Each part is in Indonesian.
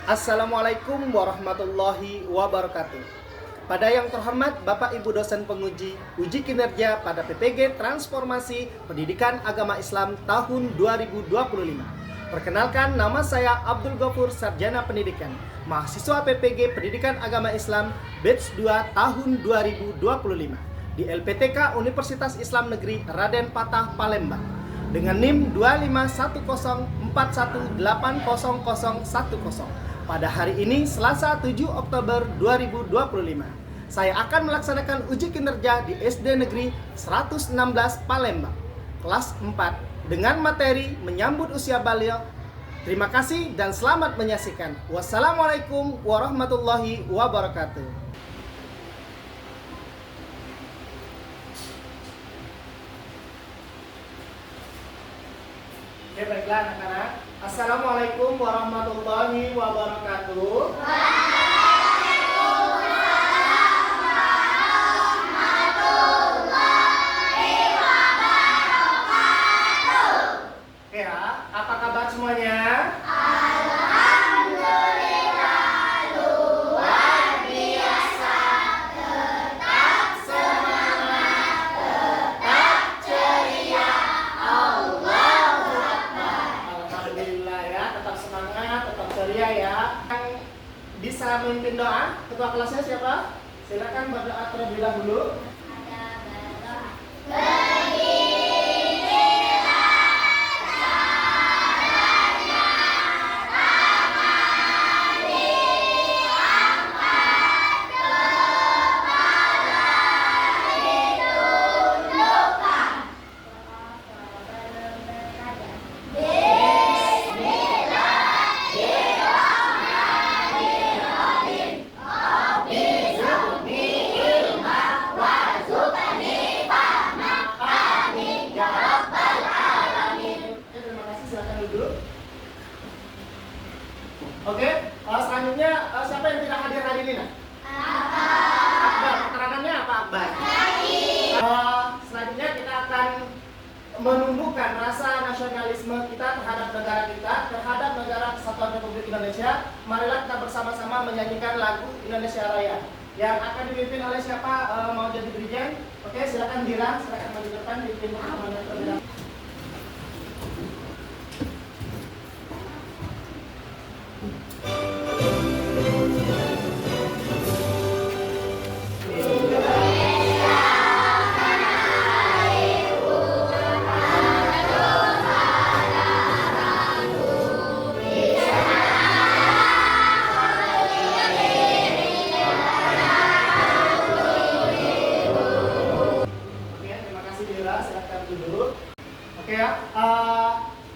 Assalamualaikum warahmatullahi wabarakatuh. Pada yang terhormat Bapak Ibu dosen penguji uji kinerja pada PPG Transformasi Pendidikan Agama Islam tahun 2025. Perkenalkan, nama saya Abdul Ghafur, Sarjana Pendidikan, mahasiswa PPG Pendidikan Agama Islam batch 2 tahun 2025 di LPTK Universitas Islam Negeri Raden Patah Palembang dengan NIM 25104180010 pada hari ini Selasa 7 Oktober 2025. Saya akan melaksanakan uji kinerja di SD Negeri 116 Palembang kelas 4 dengan materi menyambut usia beliau. Terima kasih dan selamat menyaksikan. Wassalamualaikum warahmatullahi wabarakatuh. Oke, baiklah anak-anak. Assalamualaikum warahmatullahi wabarakatuh. Waalaikumsalam warahmatullahi wabarakatuh. Oke ya, apa kabar semuanya? Alhamdulillah luar biasa. Tetap semangat, tetap ceria. Allahu Akbar. Alhamdulillah ya, tetap semangat, tetap ceria ya. Yang bisa memimpin doa, ketua kelasnya siapa? Silakan berdoa terlebih dahulu. Terima kasih, silakan duduk. Oke, selanjutnya siapa yang tidak hadir hari ini? Akbar, keterangannya apa Akbar? Selanjutnya kita akan menumbuhkan rasa nasionalisme kita terhadap negara kita, terhadap negara Kesatuan Republik Indonesia. Marilah kita bersama-sama menyanyikan lagu Indonesia Raya. Yang akan dipimpin oleh siapa mau jadi dirijen? Oke, silakan Dira, silakan maju depan dipimpin pengamanan terlebih dahulu. Oke, terima kasih Dira, silakan duduk. Oke ya,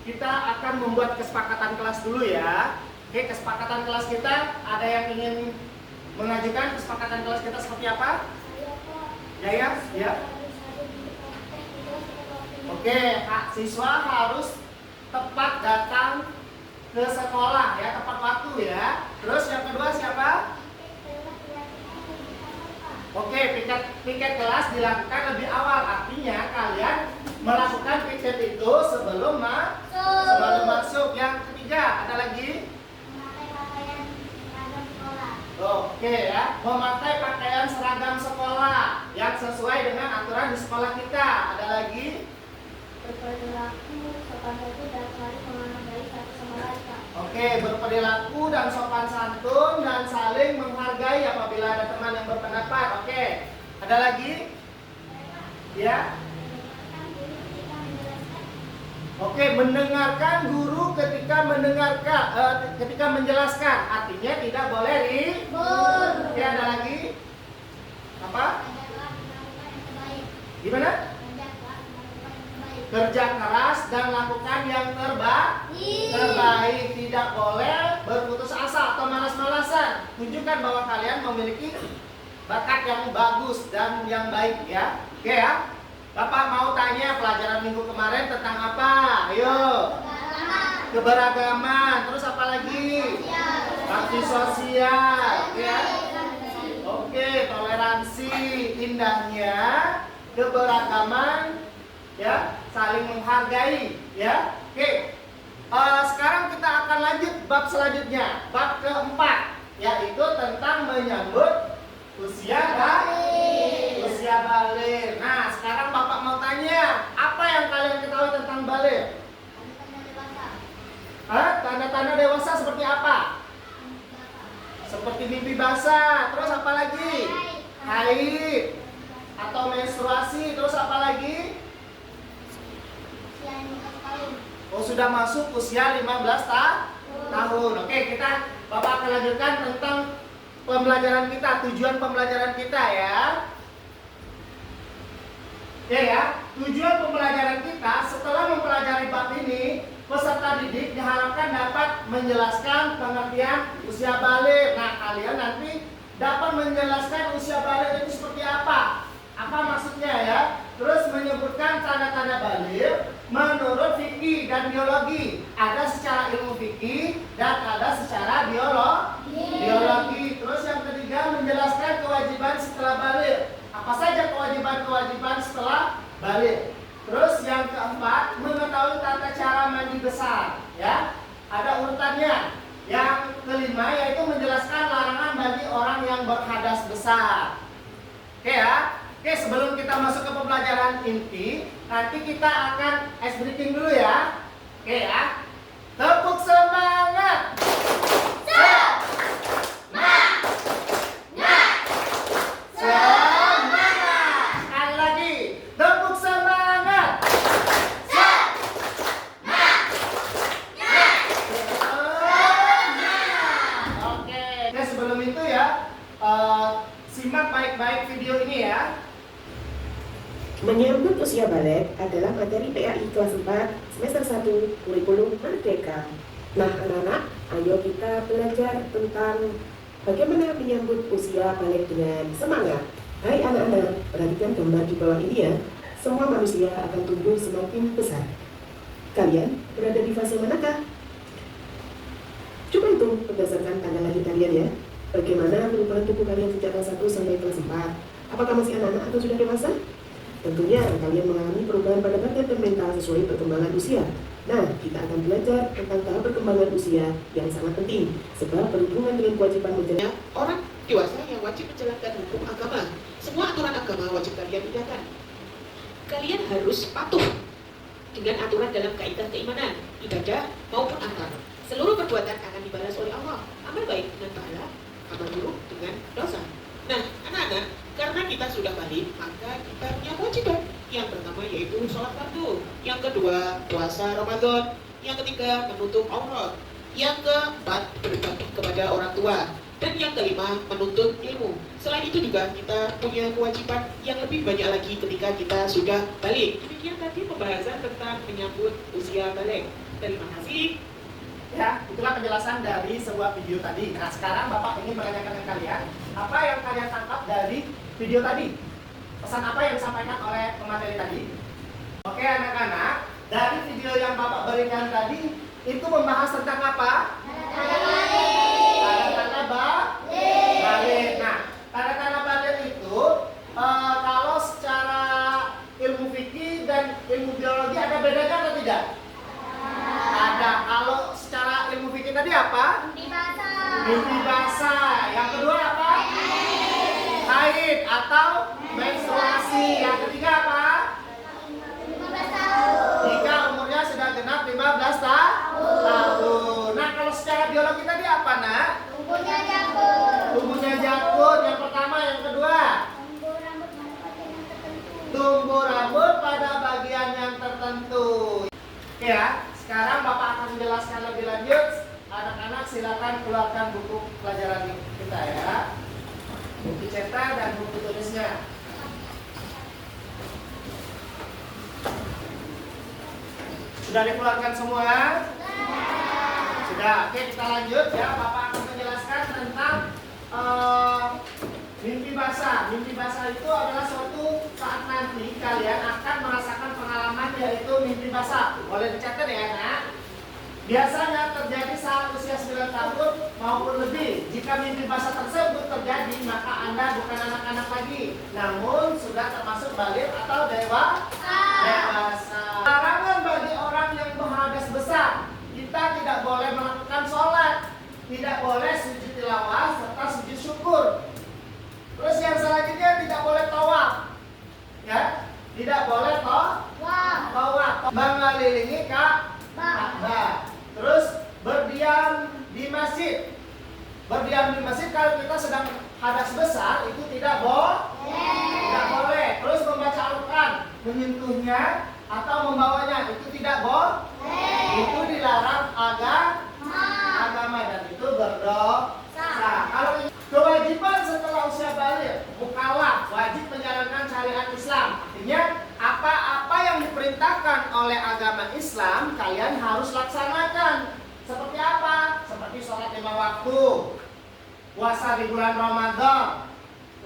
kita akan membuat kesepakatan kelas dulu ya. Oke, kesepakatan kelas kita, ada yang ingin mengajukan kesepakatan kelas kita seperti apa? Ya. Oke, siswa harus tepat datang ke sekolah ya, tepat waktu ya. Terus yang kedua siapa? Oke, piket kelas dilakukan lebih awal. Artinya kalian melakukan piket itu sebelum masuk. Yang ketiga, ada lagi? Oke ya, memakai pakaian seragam sekolah yang sesuai dengan aturan di sekolah kita. Ada lagi? Berperilaku sopan santun dan saling menghargai satu sama lain, Pak. Oke, berperilaku dan sopan santun dan saling menghargai apabila ada teman yang berpendapat. Oke, ada lagi? Ya. Oke, mendengarkan guru ketika menjelaskan. Artinya tidak boleh ribut. Oke, ada lagi? Apa? Gimana? Kerja keras dan lakukan yang terbaik. Tidak boleh berputus asa atau malas-malasan. Tunjukkan bahwa kalian memiliki bakat yang bagus dan yang baik ya. Oke ya. Bapak mau tanya pelajaran minggu kemarin tentang apa? Ayo. Keberagaman. Terus apa lagi? Bakti sosial. Ya. Oke, toleransi. Indahnya keberagaman ya, saling menghargai ya. Oke. Sekarang kita akan lanjut lanjut bab selanjutnya, bab keempat, yaitu tentang menyambut usia balik. Usia balik. Nah, sekarang Bapak mau tanya, apa yang kalian ketahui tentang balik? Tanda-tanda dewasa seperti apa? Seperti mimpi basah, terus apa lagi? Haid atau menstruasi, terus apa lagi? Oh, sudah masuk usia 15 tahun. Oke, Bapak akan lanjutkan tentang pembelajaran kita, tujuan pembelajaran kita ya. Oke ya, tujuan pembelajaran kita setelah mempelajari bab ini, peserta didik diharapkan dapat menjelaskan pengertian usia balik. Nah, kalian nanti dapat menjelaskan usia balik itu seperti apa? Apa maksudnya ya? Terus menyebutkan tanda-tanda balik menurut fikih dan biologi. Ada secara ilmu fikih dan ada secara biologi. Terus yang ketiga menjelaskan kewajiban setelah balik. Apa saja kewajiban-kewajiban setelah balik. Terus yang keempat mengetahui tata cara mandi besar. Ya, ada urutannya. Yang kelima yaitu menjelaskan larangan bagi orang yang berhadas besar. Oke ya. Oke, sebelum kita masuk ke pembelajaran inti, nanti kita akan ice breaking dulu ya. Oke ya. Tepuk semangat. Semangat. Sekali lagi. Tepuk semangat. Oke. Nah, sebelum itu ya, simak baik-baik video ini ya. Menyambut usia balik adalah materi PAI kelas 4 semester 1 kurikulum Merdeka. Nah anak-anak, ayo kita belajar tentang bagaimana menyambut usia balik dengan semangat. Hai anak-anak, perhatikan gambar di bawah ini ya. Semua manusia akan tumbuh semakin besar. Kalian berada di fase manakah? Coba hitung berdasarkan tanggal lahir kalian ya. Bagaimana perubahan tubuh kalian sejak kelas 1 sampai kelas 4? Apakah masih anak-anak atau sudah dewasa? Tentunya kalian mengalami perubahan pada badan dan mental sesuai perkembangan usia. Nah, kita akan belajar tentang tahap perkembangan usia yang sangat penting, sebab berhubungan dengan kewajiban menjalankan orang dewasa yang wajib menjalankan hukum agama. Semua aturan agama wajib kalian indahkan. Kalian harus patuh dengan aturan dalam kaidah keimanan, ibadah maupun akal. Seluruh perbuatan akan dibalas oleh Allah. Amal baik dengan pahala, amal buruk dengan dosa. Nah, anak-anak, karena kita sudah balik, maka kita punya kewajiban. Yang pertama yaitu sholat fardu, yang kedua puasa Ramadan, yang ketiga menutup aurat, yang keempat berbakti kepada orang tua, dan yang kelima menuntut ilmu. Selain itu juga kita punya kewajiban yang lebih banyak lagi ketika kita sudah balik. Demikian tadi pembahasan tentang menyambut usia balik. Terima kasih. Ya, itulah penjelasan dari sebuah video tadi. Nah, sekarang Bapak ingin menanyakan ke kalian, apa yang kalian tangkap dari video tadi? Pesan apa yang disampaikan oleh pemateri tadi? Oke anak-anak, dari video yang Bapak berikan tadi, itu membahas tentang apa? Tanda-tanda balik. Nah, tanda-tanda balik itu, kalau secara ilmu fikih dan ilmu biologi ada bedanya atau tidak? Ada. Kalau secara ilmu fikih tadi apa? Mimpi basah. Yang kedua apa? Haid atau menstruasi. Yang ketiga apa? Jika umurnya sudah genap 15 tahun. Nah, kalau secara biologi tadi apa, Nak? Tumbuhnya jakun. Yang pertama, yang kedua? Tumbuh rambut pada bagian yang tertentu. Oke ya. Sekarang Bapak akan menjelaskan lebih lanjut. Anak-anak silakan keluarkan buku pelajaran kita ya. Buku cetak dan buku tulisnya. Sudah dikeluarkan semua? Sudah. Oke, kita lanjut ya. Bapak akan menjelaskan tentang mimpi basah. Mimpi basah itu adalah suatu saat nanti kalian akan merasakan pengalaman yaitu mimpi basah. Boleh dicatat ya, Nak. Biasanya terjadi saat usia 9 tahun maupun lebih. Jika mimpi basah tersebut terjadi, maka Anda bukan anak-anak lagi, namun sudah termasuk balik atau dewasa. Larangan bagi orang yang berhadas besar. Kita tidak boleh melakukan sholat tidak boleh sujud tilawah serta sujud syukur. Terus yang selanjutnya tidak boleh tawaf. Ya, tidak boleh tawaf. Mengelilingi Ka'bah. Terus berdiam di masjid. Berdiam di masjid kalau kita sedang hadas besar itu tidak boleh. Terus membaca Al-Quran, menyentuhnya atau membawanya itu tidak boleh. Itu dilarang agama dan itu berdosa. Kalau kewajiban setelah usia balik, mukallaf wajib menjalankan syariat Islam. Artinya apa-apa yang diperintahkan oleh agama Islam kalian harus laksanakan. Seperti apa? Seperti sholat 5 waktu, puasa di bulan Ramadan,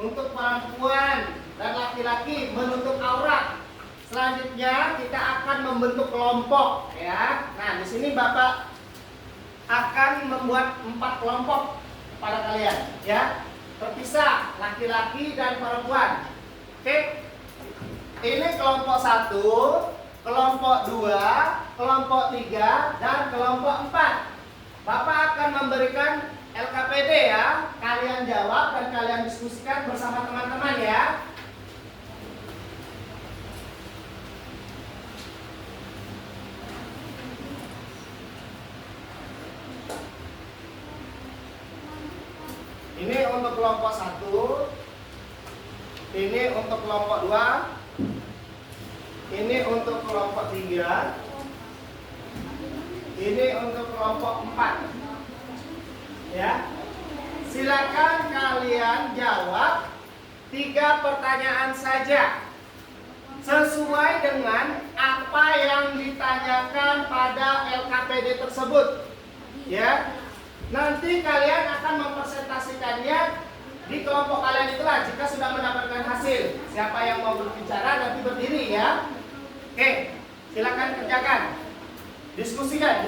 untuk perempuan dan laki-laki menutup aurat. Selanjutnya kita akan membentuk kelompok, ya. Nah, di sini Bapak akan membuat 4 kelompok pada kalian, ya. Terpisah laki-laki dan perempuan. Oke. Ini kelompok 1, kelompok 2, kelompok 3, dan kelompok 4. Bapak akan memberikan LKPD ya. Kalian jawab dan kalian diskusikan bersama teman-teman ya. Ini untuk kelompok 1, ini untuk kelompok 2, ini untuk kelompok 3, ini untuk kelompok 4. Ya. Silakan kalian jawab 3 pertanyaan saja sesuai dengan apa yang ditanyakan pada LKPD tersebut. Ya. Nanti kalian akan mempresentasikannya di kelompok kalian itulah jika sudah mendapatkan hasil. Siapa yang mau berbicara nanti berdiri ya. Oke, silakan kerjakan. Diskusikan.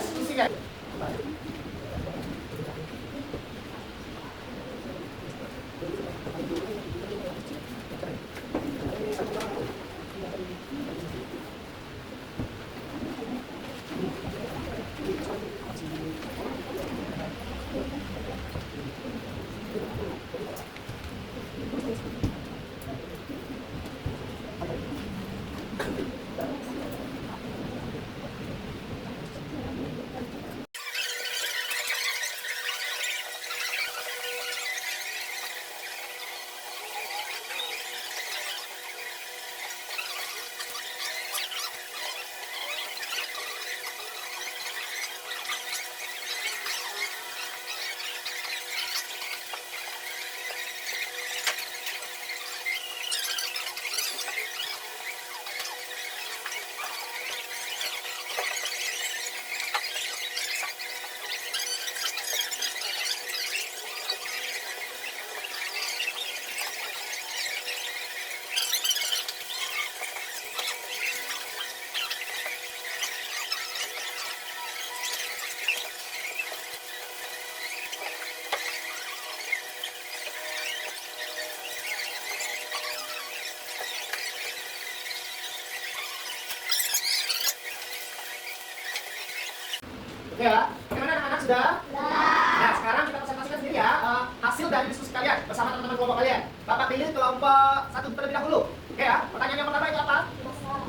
Oke ya, bagaimana anak-anak sudah? Nah, sekarang kita presentasikan sendiri ya hasil dari diskusi kalian bersama teman-teman kelompok kalian. Bapak pilih kelompok 1 terlebih dahulu. Oke ya, pertanyaan yang pertama itu apa?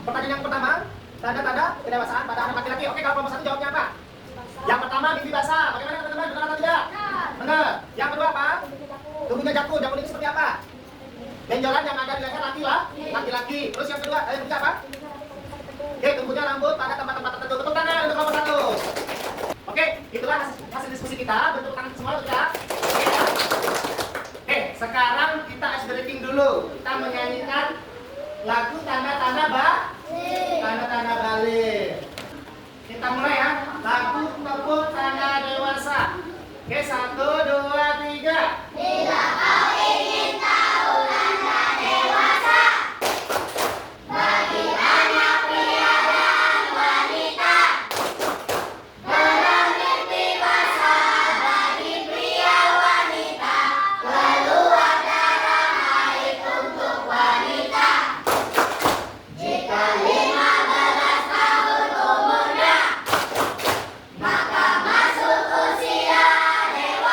Pertanyaan yang pertama, tanda-tanda kedewasaan pada anak laki-laki. Oke, kalau kelompok 1 jawabnya apa? Yang pertama mimpi basah. Bagaimana teman-teman? Benar atau tidak? Benar. Yang kedua apa? Tubuhnya jakun. Jakun ini seperti apa? Benjolan yang ada di leher laki-laki. Terus yang kedua, yang ketiga apa? Oke, tumbuhnya rambut pada tempat-tempat tertentu. Tepuk tangan untuk kelompok 1. Oke, itulah hasil diskusi kita. Bentuk tangan semua ya. Oke, sekarang kita ice breaking dulu. Kita menyanyikan lagu tanda-tanda balik. Kita mulai ya. Lagu tepuk tanda dewasa. Oke, 1, 2, 3. Bila kau ingin tahu tanda dewasa, bagi anak pria dan wanita, dalam mimpi basah bagi pria wanita, keluar darah haid untuk wanita. Jika 15 tahun umurnya, maka masuk usia dewasa.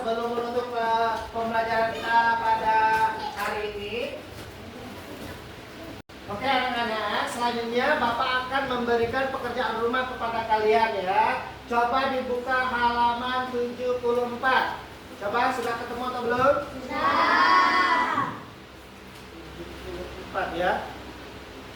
sebelum menutup pembelajaran kita pada hari ini. Oke anak-anak, selanjutnya Bapak akan memberikan pekerjaan rumah kepada kalian ya. Coba dibuka halaman 74. Coba sudah ketemu atau belum? Sudah. 74 ya.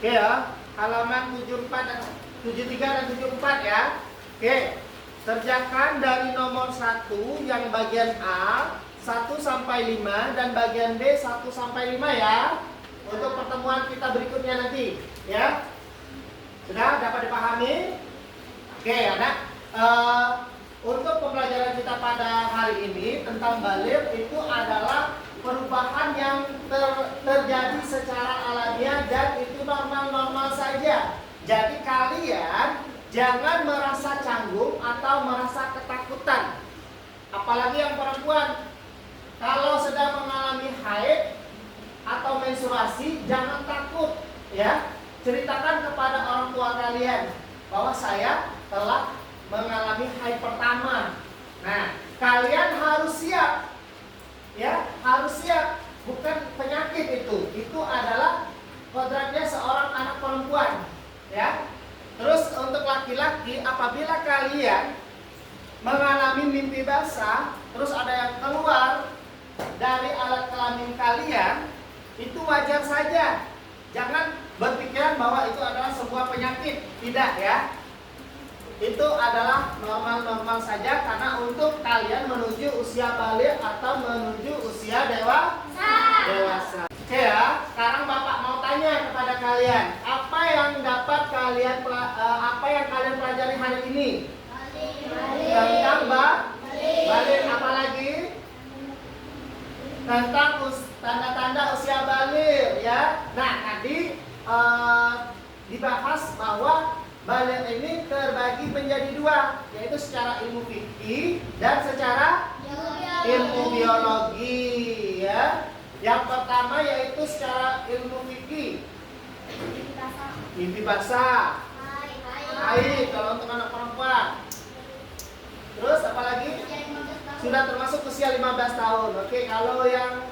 Oke ya, halaman 74 dan 73 dan 74 ya. Oke. Kerjakan dari nomor 1 yang bagian A 1 sampai 5 dan bagian B 1 sampai 5 ya. Untuk pertemuan kita berikutnya nanti ya. Sudah dapat dipahami? Oke anak, untuk pembelajaran kita pada hari ini tentang baligh itu adalah perubahan yang terjadi secara alamiah dan itu normal-normal saja. Jadi kalian jangan merasa canggung atau merasa ketakutan. Apalagi yang perempuan, kalau sedang mengalami haid atau menstruasi, jangan takut ya. Ceritakan kepada orang tua kalian bahwa saya telah mengalami haid pertama. Nah, kalian harus siap. Ya, harus siap. Bukan penyakit itu adalah kodratnya seorang anak perempuan. Ya. Terus untuk laki-laki, apabila kalian mengalami mimpi basah, terus ada yang keluar dari alat kelamin kalian, itu wajar saja. Jangan berpikiran bahwa itu adalah sebuah penyakit. Tidak ya. Itu adalah normal-normal saja karena untuk kalian menuju usia baligh atau menuju usia dewasa. Oke ya, sekarang Bapak mau tanya kepada kalian, apa yang kalian pelajari hari ini? Tentang baligh, apa lagi? Tentang tanda-tanda usia baligh ya. Nah, tadi dibahas bahwa baligh ini terbagi menjadi dua, yaitu secara ilmu fikih dan secara ilmu biologi ya. Yang pertama yaitu secara ilmu fikih, mimpi basah, haid kalau untuk anak perempuan. Terus apa lagi? Sudah termasuk usia 15 tahun. Oke, kalau yang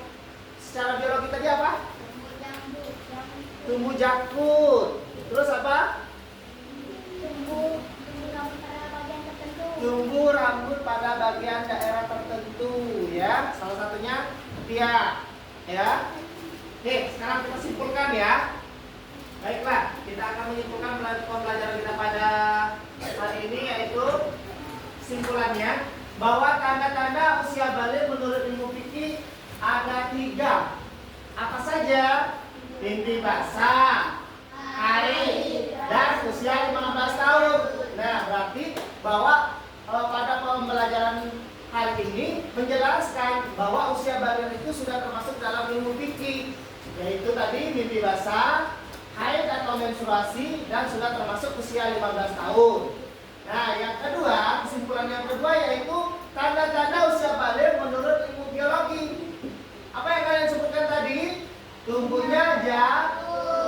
secara biologi tadi apa? Tumbuh jakut. Terus apa? Tumbuh rambut pada bagian daerah tertentu ya. Salah satunya ketiak ya. Nih, sekarang kita simpulkan ya. Baiklah, kita akan menyimpulkan pembelajaran kita pada hari ini, yaitu simpulannya bahwa tanda-tanda usia baligh menurut ilmu fikih ada 3. Apa saja? Mimpi basah, haid, dan usia 15 tahun. Nah, berarti bahwa pada pembelajaran hari ini menjelaskan bahwa usia baligh itu sudah termasuk dalam ilmu fikih, yaitu tadi mimpi basah, haid atau menstruasi, dan sudah termasuk usia 15 tahun. Nah, yang kedua, kesimpulan yang kedua yaitu tanda-tanda usia baligh menurut ilmu biologi. Apa yang kalian sebutkan tadi? Tumbuhnya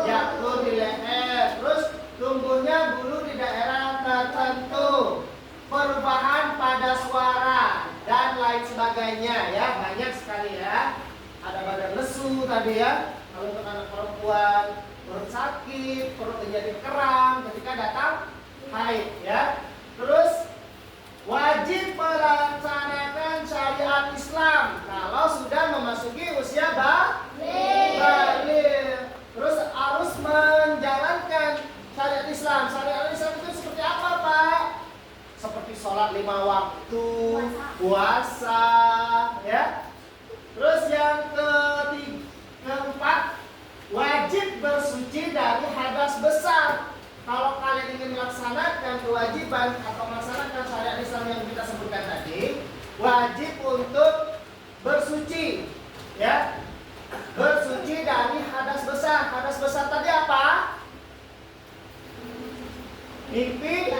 jakun di leher, terus tumbuhnya bulu di daerah tertentu, perubahan pada suara dan lain sebagainya ya, banyak sekali ya. Ada badan lesu tadi ya, kalau untuk anak perempuan, perut sakit, perut menjadi kram ketika datang haid ya. Terus wajib melaksanakan syariat Islam kalau sudah memasuki usia baligh. Terus harus menjalankan syariat Islam. Syariat Islam itu seperti apa, Pak? Seperti sholat 5 waktu, puasa, ya. Terus yang keempat, wajib bersuci dari hadas besar. Kalau kalian ingin melaksanakan kewajiban atau melaksanakan syariat Islam yang kita sebutkan tadi, wajib untuk bersuci, ya. Bersuci dari hadas besar. Hadas besar tadi apa? Mimpi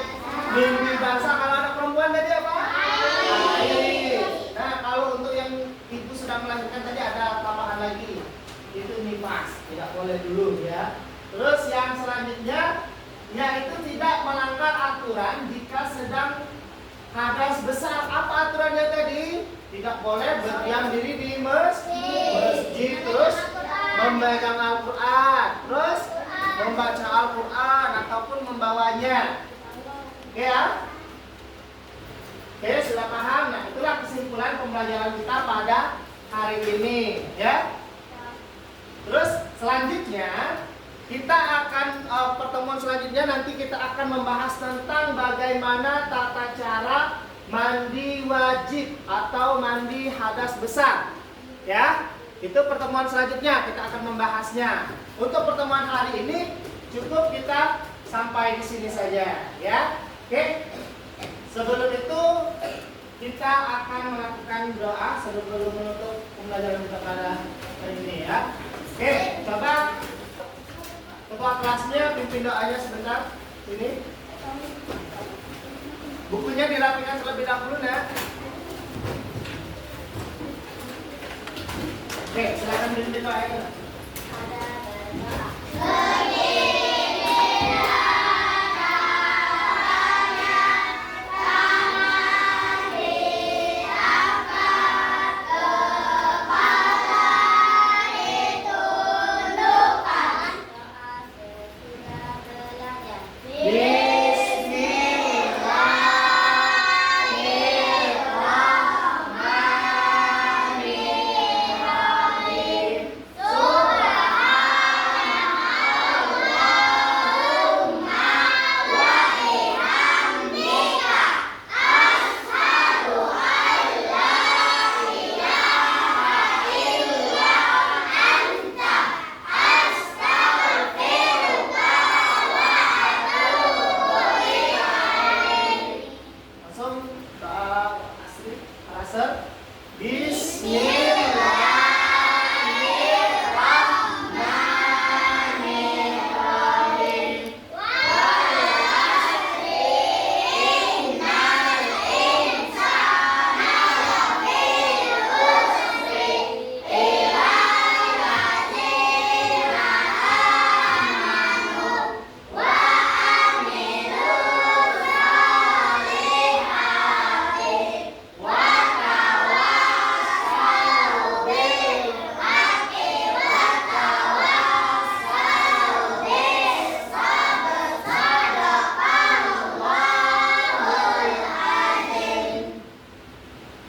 basah. Kalau anak perempuan tadi apa? Haid. Nah, kalau untuk yang ibu sedang melahirkan tadi ada tambahan lagi, itu nifas, tidak boleh dulu ya. Terus yang selanjutnya yaitu tidak melanggar aturan jika sedang hadas besar. Apa aturannya tadi? tidak boleh berdiam diri di masjid, terus memegang Al-Quran, terus membaca Al-Quran ataupun membawanya. Oke ya? Oke, sudah paham? Nah, itulah kesimpulan pembelajaran kita pada hari ini, ya. Terus selanjutnya kita akan pertemuan selanjutnya nanti kita akan membahas tentang bagaimana tata cara mandi wajib atau mandi hadas besar. Ya, itu pertemuan selanjutnya kita akan membahasnya. Untuk pertemuan hari ini cukup kita sampai di sini saja, ya. Oke. Sebelum itu kita akan melakukan doa sebelum menutup pembelajaran kita pada hari ini, ya. Oke, coba ketua kelasnya pimpin doanya sebentar. Sini. Bukunya dirapikan terlebih dahulu, ya. Oke, silakan pimpin doanya.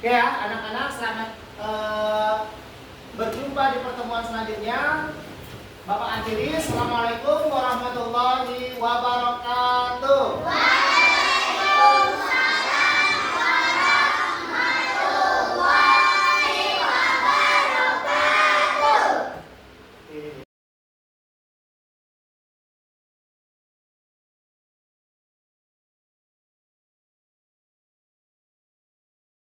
Oke ya, anak-anak selamat berjumpa di pertemuan selanjutnya. Bapak akhiri, Assalamualaikum warahmatullahi wabarakatuh.